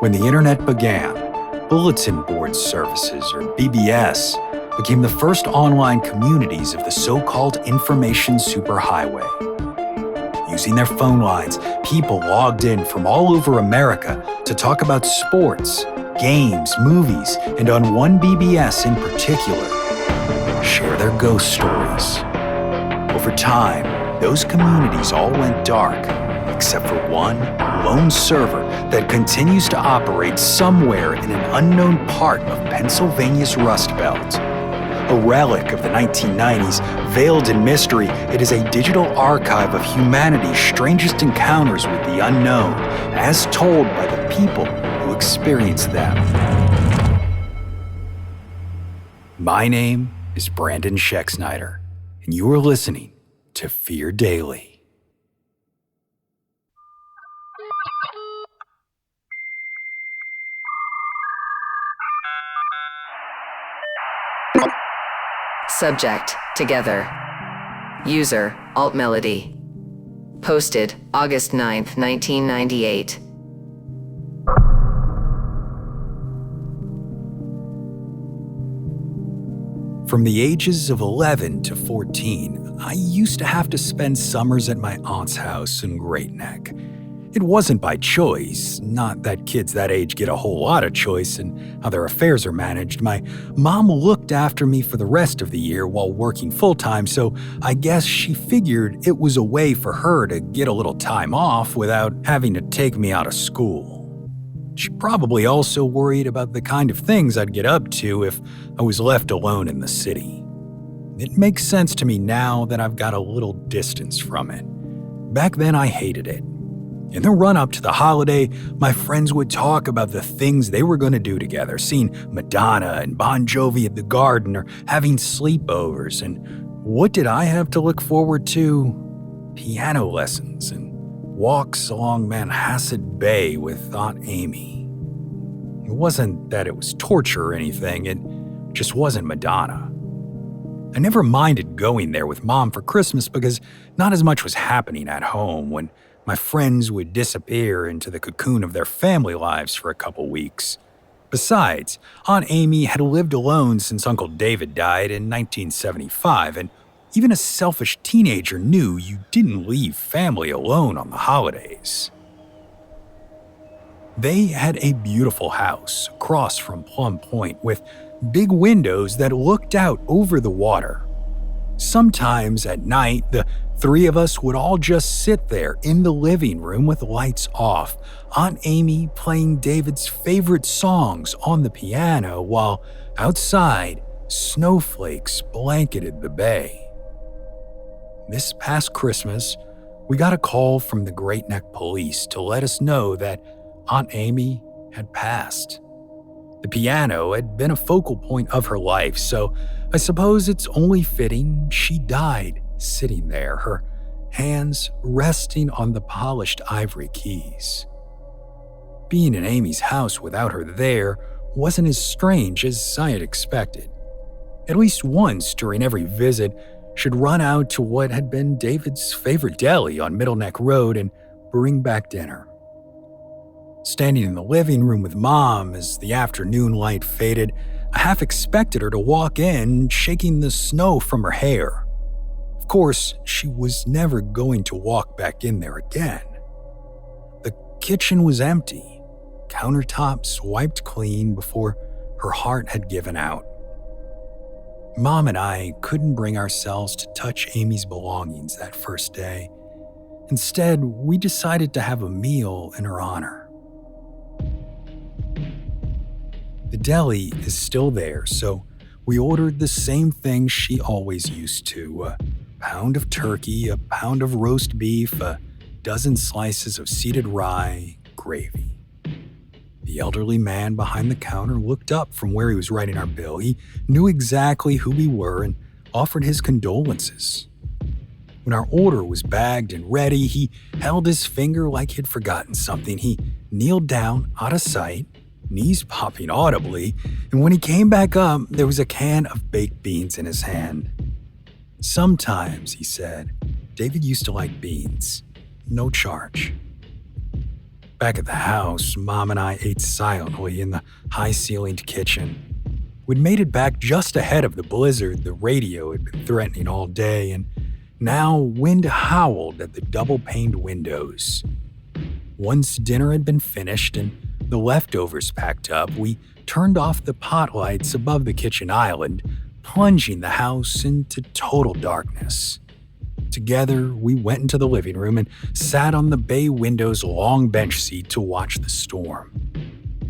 When the internet began, bulletin board services, or BBS, became the first online communities of the so-called information superhighway. Using their phone lines, people logged in from all over America to talk about sports, games, movies, and on one BBS in particular, share their ghost stories. Over time, those communities all went dark, except for one lone server that continues to operate somewhere in an unknown part of Pennsylvania's Rust Belt. A relic of the 1990s, veiled in mystery, it is a digital archive of humanity's strangest encounters with the unknown, as told by the people who experienced them. My name is Brandon Schexnayder, and you are listening to Fear Daily. Subject, together. User, alt melody. Posted, August 9th, 1998. From the ages of 11 to 14, I used to have to spend summers at my aunt's house in Great Neck. It wasn't by choice, not that kids that age get a whole lot of choice in how their affairs are managed. My mom looked after me for the rest of the year while working full-time, so I guess she figured it was a way for her to get a little time off without having to take me out of school. She probably also worried about the kind of things I'd get up to if I was left alone in the city. It makes sense to me now that I've got a little distance from it. Back then I hated it. In the run-up to the holiday, my friends would talk about the things they were going to do together, seeing Madonna and Bon Jovi at the Garden or having sleepovers. And what did I have to look forward to? Piano lessons and walks along Manhasset Bay with Aunt Amy. It wasn't that it was torture or anything, it just wasn't Madonna. I never minded going there with Mom for Christmas because not as much was happening at home when my friends would disappear into the cocoon of their family lives for a couple weeks. Besides, Aunt Amy had lived alone since Uncle David died in 1975, and even a selfish teenager knew you didn't leave family alone on the holidays. They had a beautiful house across from Plum Point with big windows that looked out over the water. Sometimes at night, the three of us would all just sit there in the living room with lights off, Aunt Amy playing David's favorite songs on the piano while outside, snowflakes blanketed the bay. This past Christmas, we got a call from the Great Neck Police to let us know that Aunt Amy had passed. The piano had been a focal point of her life, so I suppose it's only fitting she died sitting there, her hands resting on the polished ivory keys. Being in Amy's house without her there wasn't as strange as I had expected. At least once during every visit, she'd run out to what had been David's favorite deli on Middle Neck Road and bring back dinner. Standing in the living room with Mom as the afternoon light faded, I half expected her to walk in, shaking the snow from her hair. Of course, she was never going to walk back in there again. The kitchen was empty, countertops wiped clean before her heart had given out. Mom and I couldn't bring ourselves to touch Amy's belongings that first day. Instead, we decided to have a meal in her honor. The deli is still there, so we ordered the same thing she always used to: a pound of turkey, a pound of roast beef, a dozen slices of seeded rye, gravy. The elderly man behind the counter looked up from where he was writing our bill. He knew exactly who we were and offered his condolences. When our order was bagged and ready, he held his finger like he'd forgotten something. He kneeled down, out of sight, knees popping audibly, and when he came back up, there was a can of baked beans in his hand. Sometimes, he said, David used to like beans. No charge. Back at the house, Mom and I ate silently in the high-ceilinged kitchen. We'd made it back just ahead of the blizzard the radio had been threatening all day, and now wind howled at the double-paned windows. Once dinner had been finished and the leftovers packed up, we turned off the pot lights above the kitchen island, plunging the house into total darkness. Together, we went into the living room and sat on the bay window's long bench seat to watch the storm.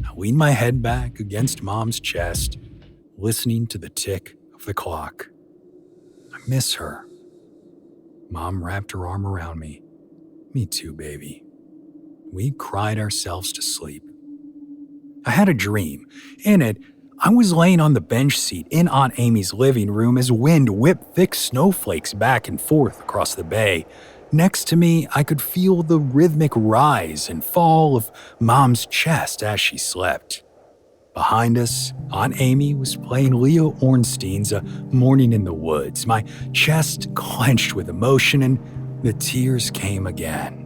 I leaned my head back against Mom's chest, listening to the tick of the clock. I miss her. Mom wrapped her arm around me. Me too, baby. We cried ourselves to sleep. I had a dream. In it, I was laying on the bench seat in Aunt Amy's living room as wind whipped thick snowflakes back and forth across the bay. Next to me, I could feel the rhythmic rise and fall of Mom's chest as she slept. Behind us, Aunt Amy was playing Leo Ornstein's A Morning in the Woods. My chest clenched with emotion and the tears came again.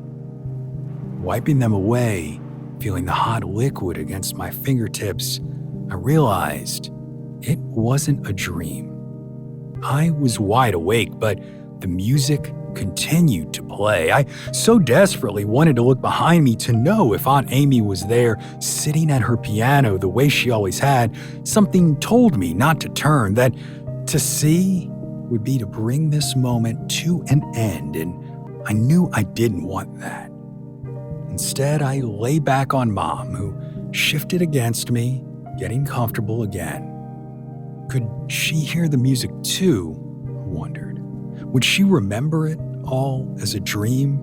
Wiping them away, feeling the hot liquid against my fingertips, I realized it wasn't a dream. I was wide awake, but the music continued to play. I so desperately wanted to look behind me to know if Aunt Amy was there, sitting at her piano the way she always had. Something told me not to turn, that to see would be to bring this moment to an end, and I knew I didn't want that. Instead, I lay back on Mom, who shifted against me, getting comfortable again. Could she hear the music too? I wondered. Would she remember it all as a dream?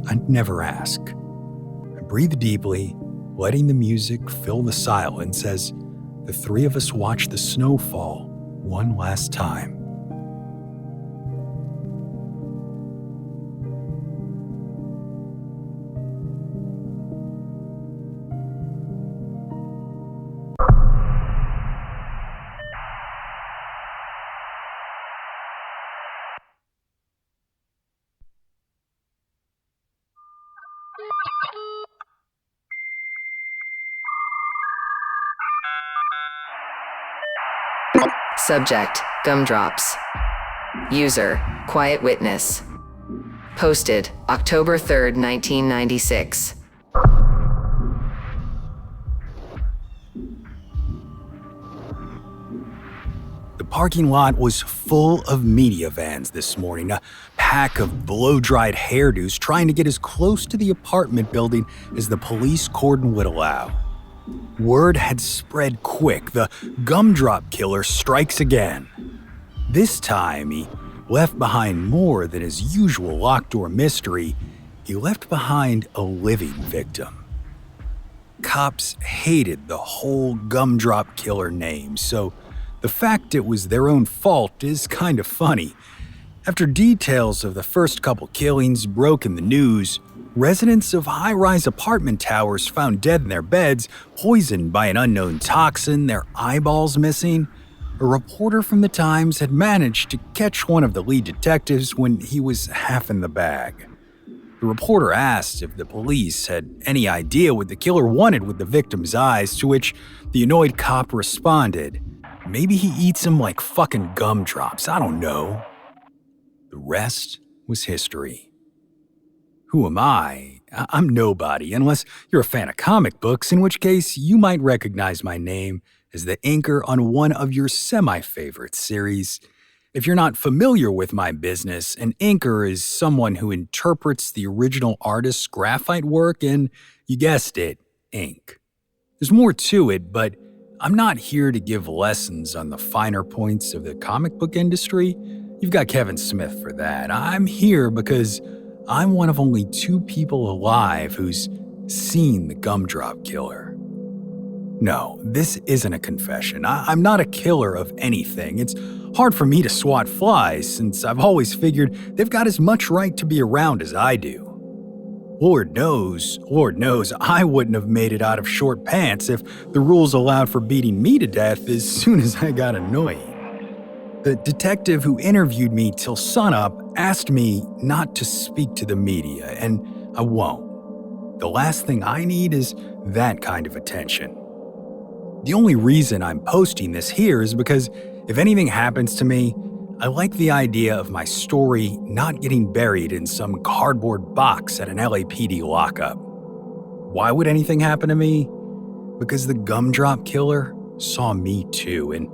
I'd never ask. I breathed deeply, letting the music fill the silence as the three of us watched the snow fall one last time. Subject, Gumdrops. User, Quiet Witness. Posted, October 3rd, 1996. The parking lot was full of media vans this morning, a pack of blow-dried hairdos trying to get as close to the apartment building as the police cordon would allow. Word had spread quick. The Gumdrop killer strikes again. This time, he left behind more than his usual locked-door mystery. He left behind a living victim. Cops hated the whole Gumdrop killer name, so the fact it was their own fault is kind of funny. After details of the first couple killings broke in the news, residents of high-rise apartment towers found dead in their beds, poisoned by an unknown toxin, their eyeballs missing. A reporter from the Times had managed to catch one of the lead detectives when he was half in the bag. The reporter asked if the police had any idea what the killer wanted with the victim's eyes, to which the annoyed cop responded, "Maybe he eats them like fucking gumdrops, I don't know." The rest was history. Who am I? I'm nobody, unless you're a fan of comic books, in which case you might recognize my name as the inker on one of your semi-favorite series. If you're not familiar with my business, an inker is someone who interprets the original artist's graphite work and, you guessed it, ink. There's more to it, but I'm not here to give lessons on the finer points of the comic book industry. You've got Kevin Smith for that. I'm here because I'm one of only 2 people alive who's seen the Gumdrop killer. No, this isn't a confession. I'm not a killer of anything. It's hard for me to swat flies, since I've always figured they've got as much right to be around as I do. Lord knows, I wouldn't have made it out of short pants if the rules allowed for beating me to death as soon as I got annoying. The detective who interviewed me till sunup asked me not to speak to the media, and I won't. The last thing I need is that kind of attention. The only reason I'm posting this here is because if anything happens to me, I like the idea of my story not getting buried in some cardboard box at an LAPD lockup. Why would anything happen to me? Because the gumdrop killer saw me too, and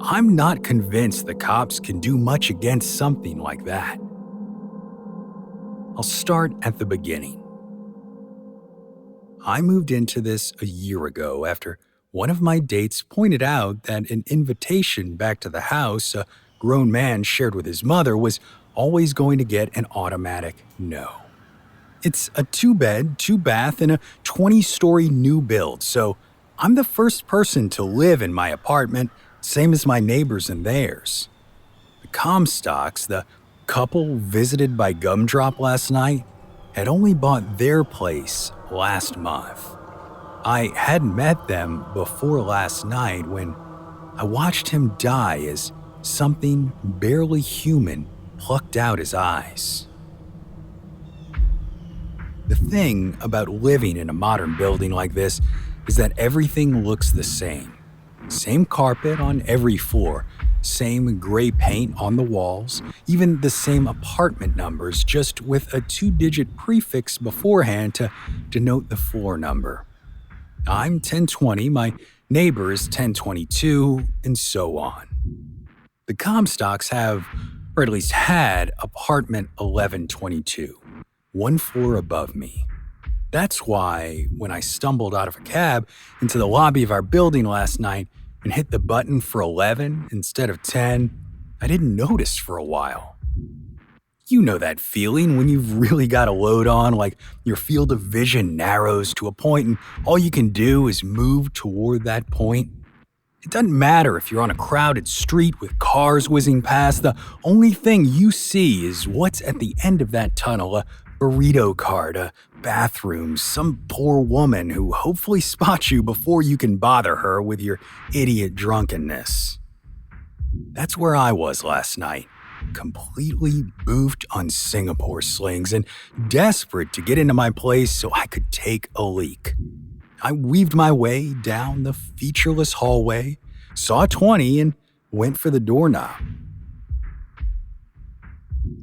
I'm not convinced the cops can do much against something like that. I'll start at the beginning. I moved into this a year ago after one of my dates pointed out that an invitation back to the house a grown man shared with his mother was always going to get an automatic no. It's a 2-bed, 2-bath, and a 20-story new build, so I'm the first person to live in my apartment, same as my neighbors and theirs. The Comstocks, the couple visited by Gumdrop last night, had only bought their place last month. I hadn't met them before last night when I watched him die as something barely human plucked out his eyes. The thing about living in a modern building like this is that everything looks the same. Same carpet on every floor, same gray paint on the walls, even the same apartment numbers, just with a 2-digit prefix beforehand to denote the floor number. I'm 1020, my neighbor is 1022, and so on. The Comstocks have, or at least had, apartment 1122, one floor above me. That's why when I stumbled out of a cab into the lobby of our building last night and hit the button for 11 instead of 10, I didn't notice for a while. You know that feeling when you've really got a load on, like your field of vision narrows to a point and all you can do is move toward that point? It doesn't matter if you're on a crowded street with cars whizzing past, the only thing you see is what's at the end of that tunnel, a burrito cart, a bathroom, some poor woman who hopefully spots you before you can bother her with your idiot drunkenness. That's where I was last night, completely boofed on Singapore slings and desperate to get into my place so I could take a leak. I weaved my way down the featureless hallway, saw 20, and went for the doorknob.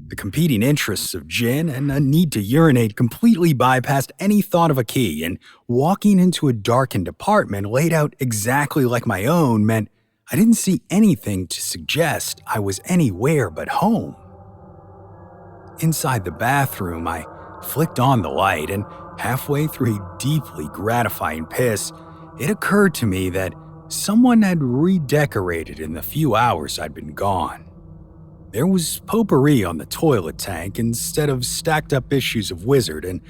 The competing interests of gin and a need to urinate completely bypassed any thought of a key, and walking into a darkened apartment laid out exactly like my own meant I didn't see anything to suggest I was anywhere but home. Inside the bathroom, I flicked on the light, and halfway through a deeply gratifying piss, it occurred to me that someone had redecorated in the few hours I'd been gone. There was potpourri on the toilet tank instead of stacked up issues of Wizard, and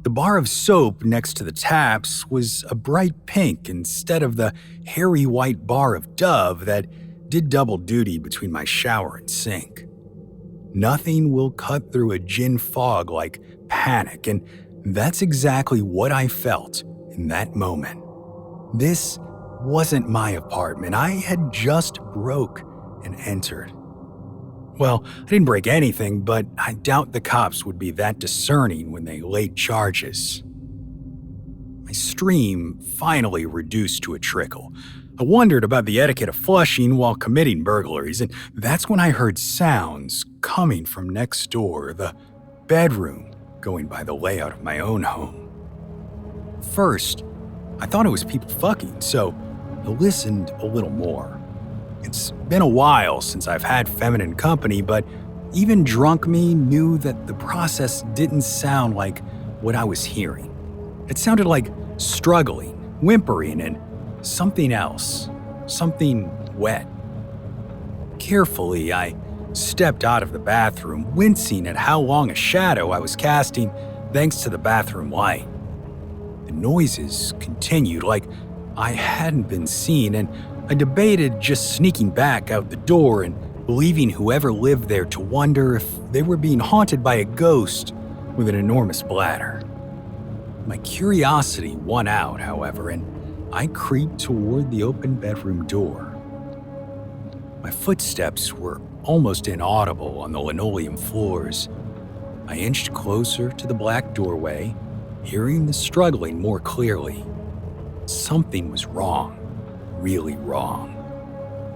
the bar of soap next to the taps was a bright pink instead of the hairy white bar of Dove that did double duty between my shower and sink. Nothing will cut through a gin fog like panic, and that's exactly what I felt in that moment. This wasn't my apartment. I had just broke and entered. Well, I didn't break anything, but I doubt the cops would be that discerning when they laid charges. My stream finally reduced to a trickle. I wondered about the etiquette of flushing while committing burglaries, and that's when I heard sounds coming from next door, the bedroom, going by the layout of my own home. First, I thought it was people fucking, so I listened a little more. It's been a while since I've had feminine company, but even drunk me knew that the process didn't sound like what I was hearing. It sounded like struggling, whimpering, and something else, something wet. Carefully, I stepped out of the bathroom, wincing at how long a shadow I was casting thanks to the bathroom light. The noises continued like I hadn't been seen, and I debated just sneaking back out the door and leaving whoever lived there to wonder if they were being haunted by a ghost with an enormous bladder. My curiosity won out, however, and I creeped toward the open bedroom door. My footsteps were almost inaudible on the linoleum floors. I inched closer to the black doorway, hearing the struggling more clearly. Something was wrong, really wrong.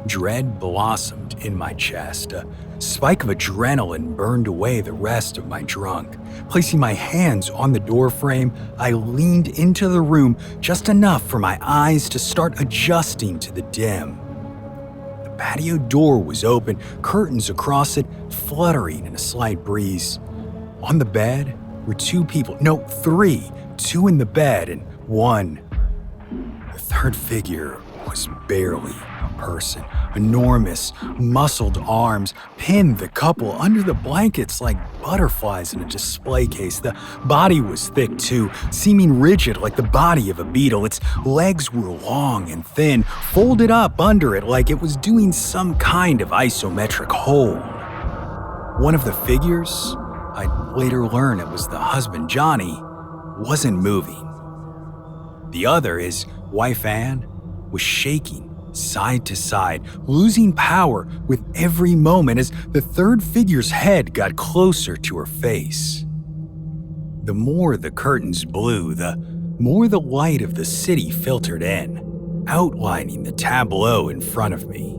Dread blossomed in my chest. A spike of adrenaline burned away the rest of my drunk. Placing my hands on the doorframe, I leaned into the room just enough for my eyes to start adjusting to the dim. The patio door was open, curtains across it fluttering in a slight breeze. On the bed were two people, no, three, two in the bed and one. The third figure was barely a person. Enormous, muscled arms pinned the couple under the blankets like butterflies in a display case. The body was thick too, seeming rigid like the body of a beetle. Its legs were long and thin, folded up under it like it was doing some kind of isometric hold. One of the figures, I'd later learn it was the husband Johnny, wasn't moving. The other, his wife Anne, was shaking side to side, losing power with every moment as the third figure's head got closer to her face. The more the curtains blew, the more the light of the city filtered in, outlining the tableau in front of me.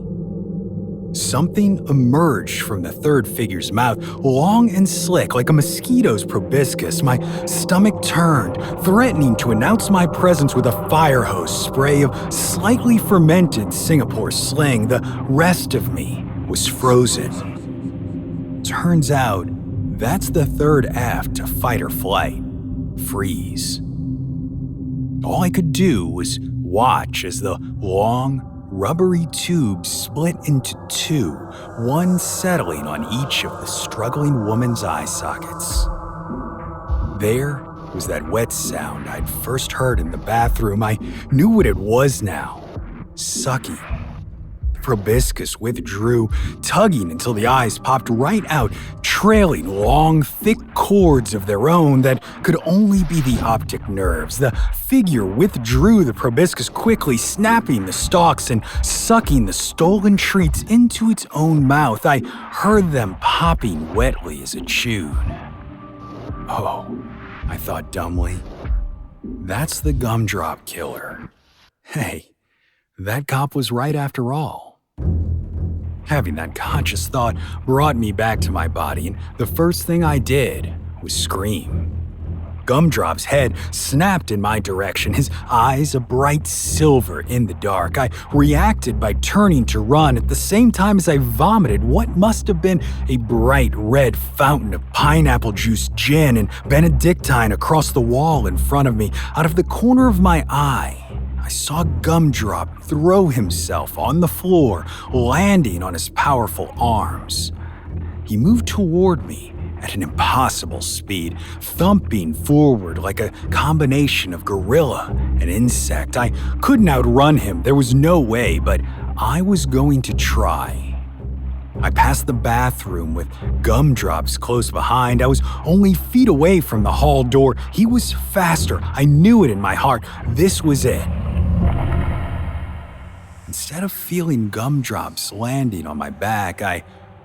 Something emerged from the third figure's mouth, long and slick like a mosquito's proboscis. My stomach turned, threatening to announce my presence with a fire hose spray of slightly fermented Singapore sling. The rest of me was frozen. Turns out, that's the third F to fight or flight: freeze. All I could do was watch as the long, rubbery tube split into two, one settling on each of the struggling woman's eye sockets. There was that wet sound I'd first heard in the bathroom. I knew what it was now: sucking. The proboscis withdrew, tugging until the eyes popped right out, trailing long, thick cords of their own that could only be the optic nerves. The figure withdrew the proboscis quickly, snapping the stalks and sucking the stolen treats into its own mouth. I heard them popping wetly as it chewed. Oh, I thought dumbly, that's the gumdrop killer. Hey, that cop was right after all. Having that conscious thought brought me back to my body, and the first thing I did was scream. Gumdrop's head snapped in my direction, his eyes a bright silver in the dark. I reacted by turning to run at the same time as I vomited what must have been a bright red fountain of pineapple juice, gin, and Benedictine across the wall in front of me. Out of the corner of my eye, I saw Gumdrop throw himself on the floor, landing on his powerful arms. He moved toward me at an impossible speed, thumping forward like a combination of gorilla and insect. I couldn't outrun him, there was no way, but I was going to try. I passed the bathroom with Gumdrops close behind. I was only feet away from the hall door. He was faster. I knew it in my heart. This was it. Instead of feeling Gumdrops landing on my back, I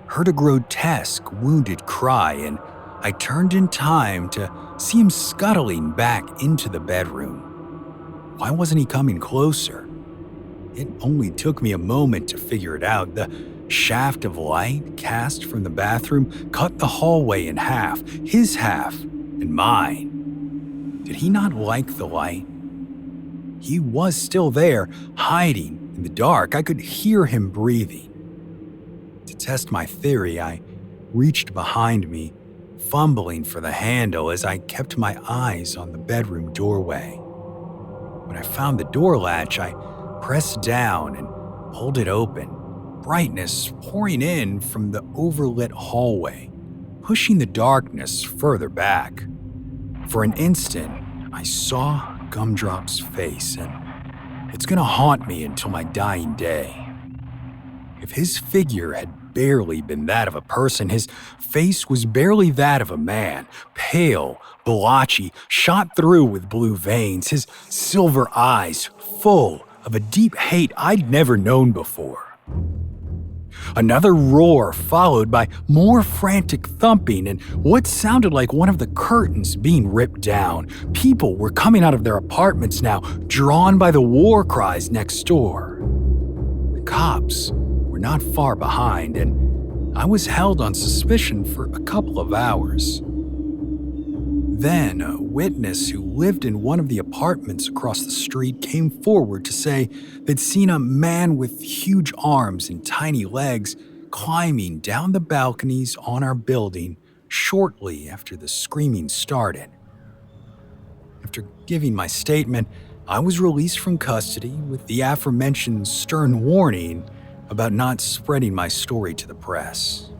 heard a grotesque, wounded cry, and I turned in time to see him scuttling back into the bedroom. Why wasn't he coming closer? It only took me a moment to figure it out. The shaft of light cast from the bathroom cut the hallway in half, his half and mine. Did he not like the light? He was still there, hiding in the dark. I could hear him breathing. To test my theory, I reached behind me, fumbling for the handle as I kept my eyes on the bedroom doorway. When I found the door latch, I pressed down and pulled it open, brightness pouring in from the overlit hallway, pushing the darkness further back. For an instant, I saw Gumdrop's face, and it's gonna haunt me until my dying day. If his figure had barely been that of a person, his face was barely that of a man, pale, blotchy, shot through with blue veins, his silver eyes full of a deep hate I'd never known before. Another roar followed by more frantic thumping and what sounded like one of the curtains being ripped down. People were coming out of their apartments now, drawn by the war cries next door. The cops were not far behind, and I was held on suspicion for a couple of hours. Then, a witness who lived in one of the apartments across the street came forward to say they'd seen a man with huge arms and tiny legs climbing down the balconies on our building shortly after the screaming started. After giving my statement, I was released from custody with the aforementioned stern warning about not spreading my story to the press.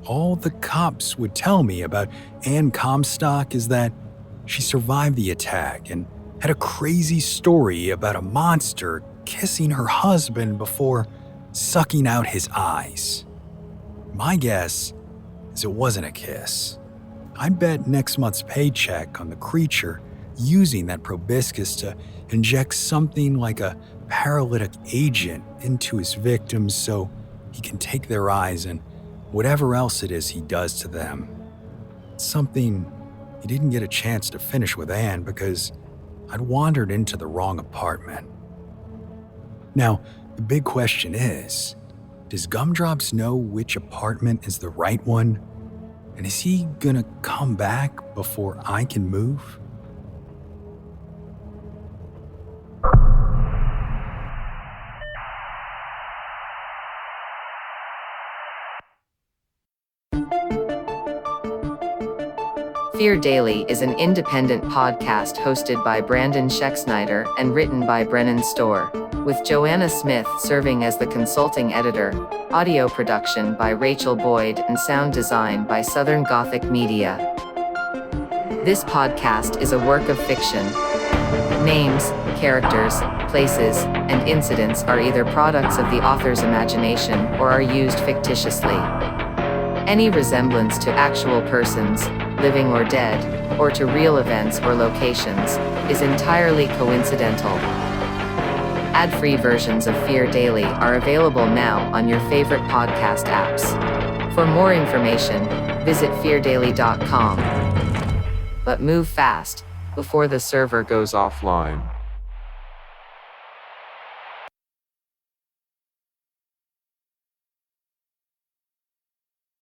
All the cops would tell me about Ann Comstock is that she survived the attack and had a crazy story about a monster kissing her husband before sucking out his eyes. My guess is it wasn't a kiss. I bet next month's paycheck on the creature using that proboscis to inject something like a paralytic agent into his victims so he can take their eyes and whatever else it is he does to them. Something he didn't get a chance to finish with Anne because I'd wandered into the wrong apartment. Now, the big question is, does Gumdrops know which apartment is the right one? And is he gonna come back before I can move? Fear Daily is an independent podcast hosted by Brandon Schexnayder and written by Brennan Storr, with Joanna Smith serving as the consulting editor, audio production by Rachel Boyd, and sound design by Southern Gothic Media. This podcast is a work of fiction. Names, characters, places, and incidents are either products of the author's imagination or are used fictitiously. Any resemblance to actual persons, living or dead, or to real events or locations, is entirely coincidental. Ad-free versions of Fear Daily are available now on your favorite podcast apps. For more information, visit feardaily.com. But move fast, before the server goes offline.